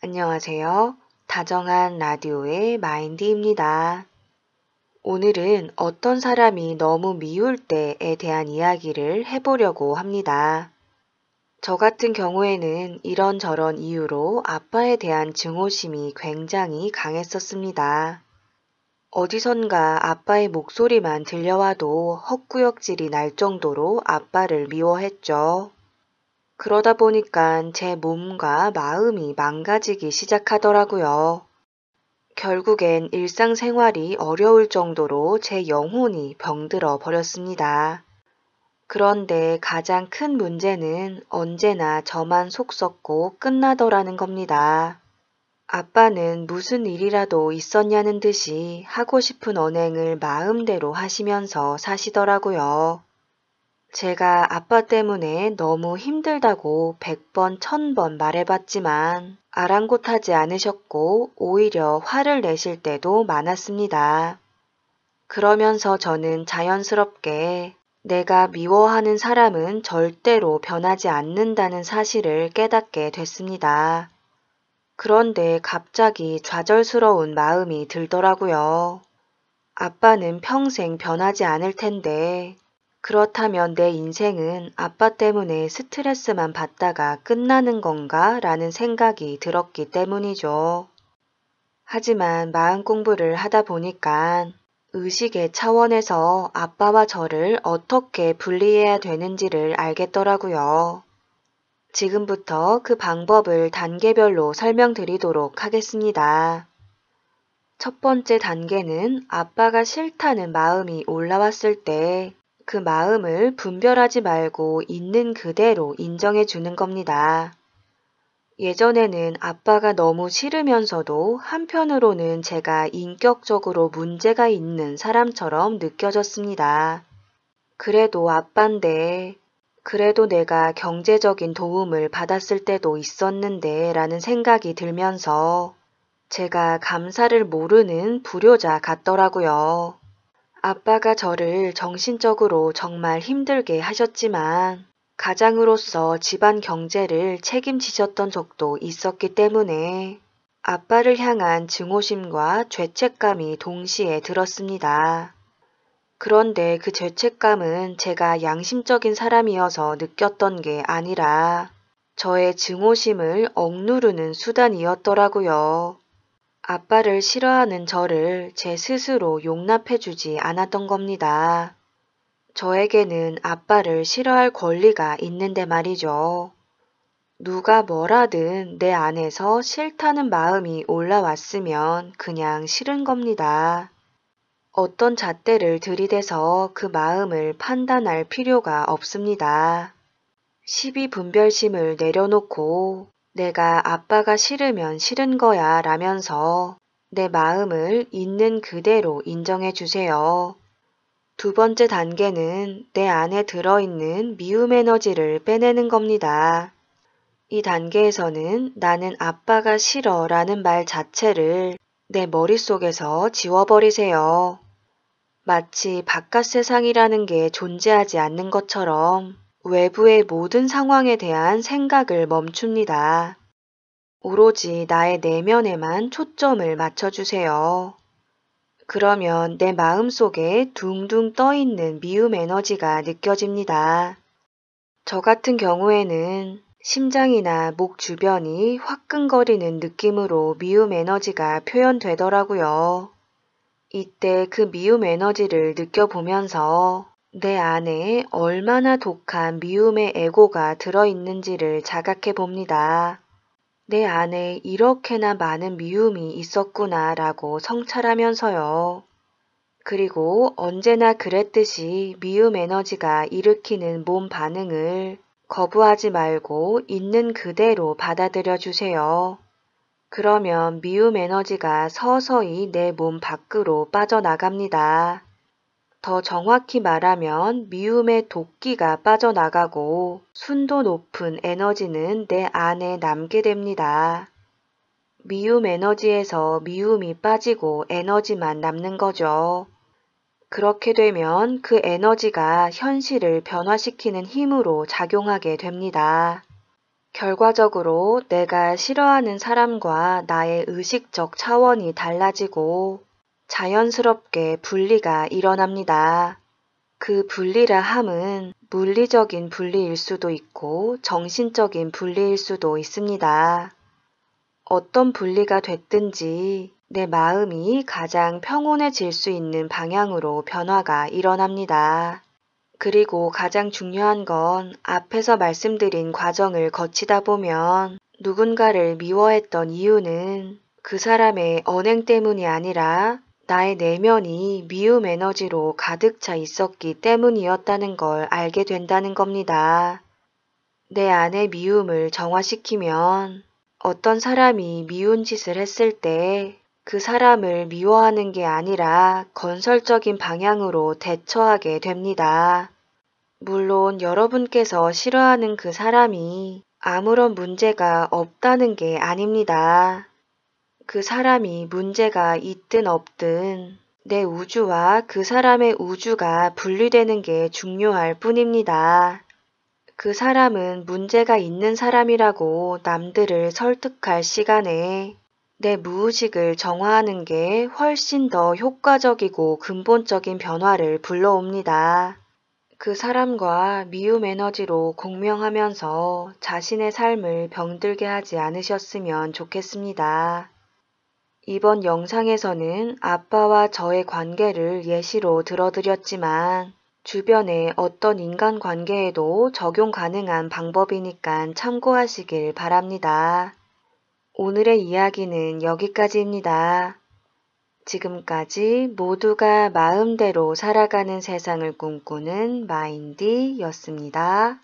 안녕하세요. 다정한 라디오의 마인드입니다. 오늘은 어떤 사람이 너무 미울 때에 대한 이야기를 해보려고 합니다. 저 같은 경우에는 이런저런 이유로 아빠에 대한 증오심이 굉장히 강했었습니다. 어디선가 아빠의 목소리만 들려와도 헛구역질이 날 정도로 아빠를 미워했죠. 그러다 보니까 제 몸과 마음이 망가지기 시작하더라고요. 결국엔 일상생활이 어려울 정도로 제 영혼이 병들어 버렸습니다. 그런데 가장 큰 문제는 언제나 저만 속 썩고 끝나더라는 겁니다. 아빠는 무슨 일이라도 있었냐는 듯이 하고 싶은 언행을 마음대로 하시면서 사시더라고요. 제가 아빠 때문에 너무 힘들다고 100번, 1000번 말해봤지만 아랑곳하지 않으셨고 오히려 화를 내실 때도 많았습니다. 그러면서 저는 자연스럽게 내가 미워하는 사람은 절대로 변하지 않는다는 사실을 깨닫게 됐습니다. 그런데 갑자기 좌절스러운 마음이 들더라고요. 아빠는 평생 변하지 않을 텐데 그렇다면 내 인생은 아빠 때문에 스트레스만 받다가 끝나는 건가? 라는 생각이 들었기 때문이죠. 하지만 마음 공부를 하다 보니까 의식의 차원에서 아빠와 저를 어떻게 분리해야 되는지를 알겠더라고요. 지금부터 그 방법을 단계별로 설명드리도록 하겠습니다. 첫 번째 단계는 아빠가 싫다는 마음이 올라왔을 때 그 마음을 분별하지 말고 있는 그대로 인정해 주는 겁니다. 예전에는 아빠가 너무 싫으면서도 한편으로는 제가 인격적으로 문제가 있는 사람처럼 느껴졌습니다. 그래도 아빠인데, 그래도 내가 경제적인 도움을 받았을 때도 있었는데 라는 생각이 들면서 제가 감사를 모르는 불효자 같더라고요. 아빠가 저를 정신적으로 정말 힘들게 하셨지만 가장으로서 집안 경제를 책임지셨던 적도 있었기 때문에 아빠를 향한 증오심과 죄책감이 동시에 들었습니다. 그런데 그 죄책감은 제가 양심적인 사람이어서 느꼈던 게 아니라 저의 증오심을 억누르는 수단이었더라고요. 아빠를 싫어하는 저를 제 스스로 용납해주지 않았던 겁니다. 저에게는 아빠를 싫어할 권리가 있는데 말이죠. 누가 뭐라든 내 안에서 싫다는 마음이 올라왔으면 그냥 싫은 겁니다. 어떤 잣대를 들이대서 그 마음을 판단할 필요가 없습니다. 시비 분별심을 내려놓고 내가 아빠가 싫으면 싫은 거야 라면서 내 마음을 있는 그대로 인정해 주세요. 두 번째 단계는 내 안에 들어있는 미움 에너지를 빼내는 겁니다. 이 단계에서는 나는 아빠가 싫어 라는 말 자체를 내 머릿속에서 지워버리세요. 마치 바깥 세상이라는 게 존재하지 않는 것처럼 외부의 모든 상황에 대한 생각을 멈춥니다. 오로지 나의 내면에만 초점을 맞춰주세요. 그러면 내 마음속에 둥둥 떠있는 미움 에너지가 느껴집니다. 저 같은 경우에는 심장이나 목 주변이 화끈거리는 느낌으로 미움 에너지가 표현되더라고요. 이때 그 미움 에너지를 느껴보면서 내 안에 얼마나 독한 미움의 에고가 들어있는지를 자각해 봅니다. 내 안에 이렇게나 많은 미움이 있었구나 라고 성찰하면서요. 그리고 언제나 그랬듯이 미움 에너지가 일으키는 몸 반응을 거부하지 말고 있는 그대로 받아들여 주세요. 그러면 미움 에너지가 서서히 내 몸 밖으로 빠져나갑니다. 더 정확히 말하면 미움의 도끼가 빠져나가고 순도 높은 에너지는 내 안에 남게 됩니다. 미움 에너지에서 미움이 빠지고 에너지만 남는 거죠. 그렇게 되면 그 에너지가 현실을 변화시키는 힘으로 작용하게 됩니다. 결과적으로 내가 싫어하는 사람과 나의 의식적 차원이 달라지고 자연스럽게 분리가 일어납니다. 그 분리라 함은 물리적인 분리일 수도 있고 정신적인 분리일 수도 있습니다. 어떤 분리가 됐든지 내 마음이 가장 평온해질 수 있는 방향으로 변화가 일어납니다. 그리고 가장 중요한 건 앞에서 말씀드린 과정을 거치다 보면 누군가를 미워했던 이유는 그 사람의 언행 때문이 아니라 나의 내면이 미움 에너지로 가득 차 있었기 때문이었다는 걸 알게 된다는 겁니다. 내 안의 미움을 정화시키면 어떤 사람이 미운 짓을 했을 때 그 사람을 미워하는 게 아니라 건설적인 방향으로 대처하게 됩니다. 물론 여러분께서 싫어하는 그 사람이 아무런 문제가 없다는 게 아닙니다. 그 사람이 문제가 있든 없든 내 우주와 그 사람의 우주가 분리되는 게 중요할 뿐입니다. 그 사람은 문제가 있는 사람이라고 남들을 설득할 시간에 내 무의식을 정화하는 게 훨씬 더 효과적이고 근본적인 변화를 불러옵니다. 그 사람과 미움 에너지로 공명하면서 자신의 삶을 병들게 하지 않으셨으면 좋겠습니다. 이번 영상에서는 아빠와 저의 관계를 예시로 들어드렸지만 주변의 어떤 인간 관계에도 적용 가능한 방법이니까 참고하시길 바랍니다. 오늘의 이야기는 여기까지입니다. 지금까지 모두가 마음대로 살아가는 세상을 꿈꾸는 마인디였습니다.